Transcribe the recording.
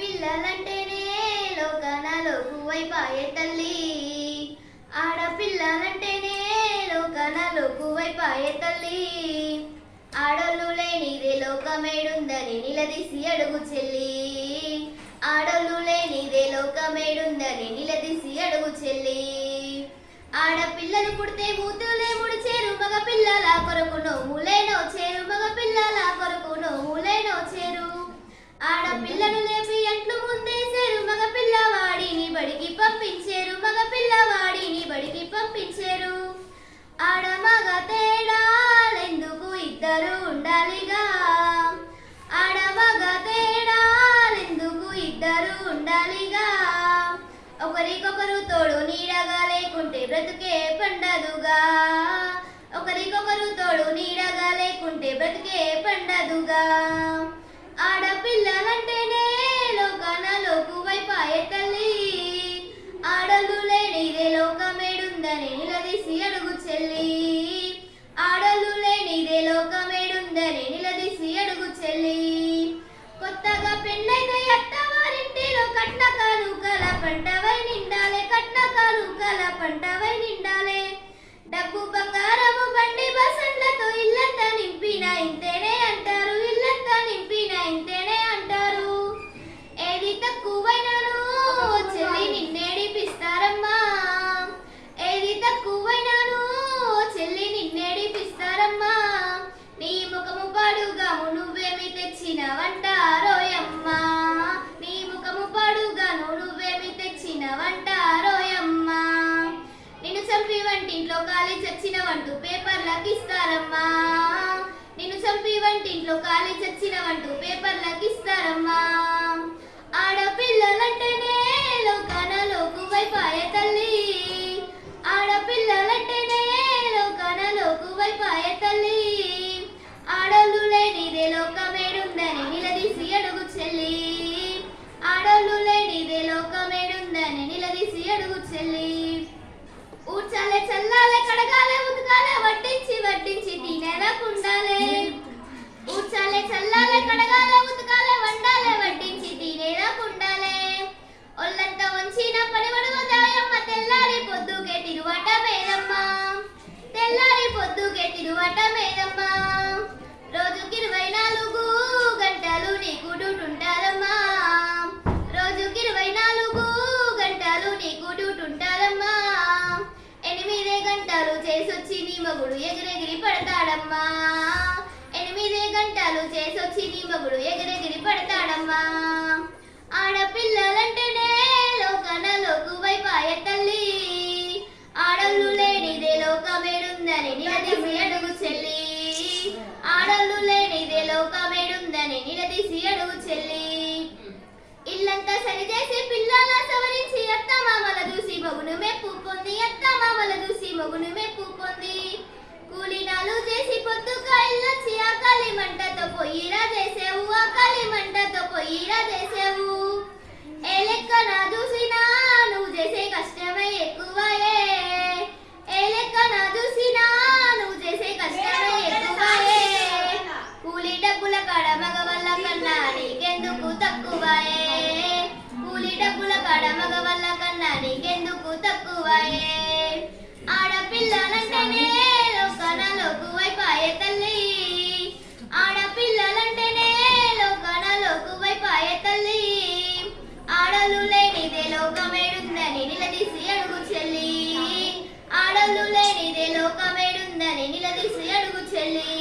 ఆడపిల్లలంటేనే లోకానలో కువైపాయే తల్లి. ఆడపిల్లలంటేనే లోకానలో కువైపాయే తల్లి. ఆడోళ్ళు లేనిదే లోకమేడుందని నిలదీసి అడుగు చెల్లి. ఆడోళ్ళు లేనిదే లోకమేడుందని నిలదీసి అడుగు చెల్లి. ఆడపిల్లలు పుడితే మూతులే ముడిచేరు, మగ పిల్లల కొరకు నోములే నోచేరు, మగ పిల్లల కొరకు నోములే నోచేరు. ఆడపిల్లను లేపి అంట్లు ముందేసేరు, మగ పిల్లవాడిని బడికి పంపించేరు, మగ పిల్లవాడిని బడికి పంపించేరు. ఆడ మగ తేడాలెందుకు ఇద్దరు ఉండాలిగా, ఆడ మగ తేడాలెందుకు ఇద్దరు ఉండాలిగా. ఒకరికొకరు తోడు నీడగా లేకుంటే బ్రతుకే పండదుగా, ఒకరికొకరు తోడు నీడగా లేకుంటే బ్రతుకే పండదుగా. ఆడపిల్లలంటేనే లోకానలో కువైపాయే తల్లి. ఆడలు లేనిదే లోకమేడుందని నిలదీసి అడుగు చెల్లి. ఆడలు లేనిదే లోకమేడుందని నిలదీసి అడుగు చెల్లి. కొత్తగా పెళ్ళైన అత్తవారింటిలో కట్న కానుకల పంటవై నిండాలే, కట్న కానుకల పంటవై నిండాలే. డబ్బు బంగారము బండి బసండ్లతో ఇల్లంతా నింపిన ఇంతేనే అంటారు, ఇల్లంతా నింపిన ఇంతేనే అంటారు. ఏది తక్కువైనాను చెల్లి నిన్నేడిపిస్తారమ్మా, ఏది తక్కువైనాను చెల్లి నిన్నేడిపిస్తారమ్మా. నీ ముఖము పాడుగాము నువ్వేమి తెచ్చినవంటారోయమ్మా, నీ ముఖము పాడుగాను నువ్వేమి తెచ్చినవంటారోయమ్మా. నిన్ను చంపి వంటింట్లో కాలి చచ్చినవంటూ పేపర్లకు ఇస్తారమ్మా, నిన్ను చంపి వంటింట్లో కాలి చచ్చినవంటూ పేపర్లకు ఇస్తారమ్మా. ఆడపిల్లలంటేనే లోకానలో కువైపాయే తల్లి. ఆడపిల్లలంటేనే లోకానలో కువైపాయే తల్లి. ఆడోళ్ళు లేనిదే లోకమేడుందని నిలదీసి అడుగు చెల్లి. ఆడోళ్ళు లేనిదే లోకమేడుందని నిలదీసి అడుగు చెల్లి. ఊడ్చాలే చల్లాలే కడగాలే ఉతకాలే వడ్డించి వడ్డించి తినేరకుండాలే. ఊడ్చాలే చల్లాలే కడగాలే ఉతకాలే వండాలే వడ్డించి తినేరకుండాలే. ఒళ్ళంతా వంచిన పనివడుగు దాయమ్మ, తెల్లారి పొద్దుకే తిరువాట మేదమ్మ, తెల్లారి పొద్దుకే తిరువాట మేదమ్మ. రోజుకి 24 గంటలు నీకు డ్యూటుంటారమ్మా, రోజుకి 24 గంటలు నీకు డ్యూటుంటారమ్మా. 8 గంటలు చేసొచ్చి నీ మగుడు ఎగిరెగిరి పడతాడమ్మా, 8 గంటలు చేసొచ్చి నీ మగుడు ఎగిరెగిరి పడతాడమ్మా. ఆడపిల్లలంటేనే లోకానలో కువైపాయే తల్లి. ఆడళ్ళు లేనిదే లోకమేడుందని నిలదీసి అడుగు చెల్లి. ఆడళ్ళు లేనిదే లోకమేడుందని నిలదీసి అడుగు చెల్లి. ఇల్లంతా సరిచేసి పిల్లల సవరించి అత్తమామల చూసి మగును మెప్పు పొంది, అత్తమామల చూసి మగును మెప్పు పొంది. కూలినాలు చేసి పొద్దుగా ఇల్లొచ్చి ఆకలి మంటతో పొయ్యిరా చేసేవు, ఆకలి మంటతో పొయ్యిరా చేసేవు. ఏ లెక్కన చూసినా నువ్వు చేసే కష్టమే ఎక్కువయే, ఏ లెక్కన చూసినా నువ్వు చేసే కష్టమే ఎక్కువయే. కూలి డబ్బుల కాడ మగవల్ల కన్నా నీకెందుకు తక్కువయే, కూలి డబ్బుల కాడ మగవల్ల కన్నా నీకెందుకు తక్కువయే. ఆడపిల్లలంటేనే లోకానలో కువైపాయే తల్లి. ఆడపిల్లలంటేనే లోకానలో కువైపాయే తల్లి. ఆడలు లేనిదే లోకమేడుందని నిలదీసి అడుగు చెల్లి. ఆడలు లేనిదే లోకమేడుందని నిలదీసి అడుగు చెల్లి.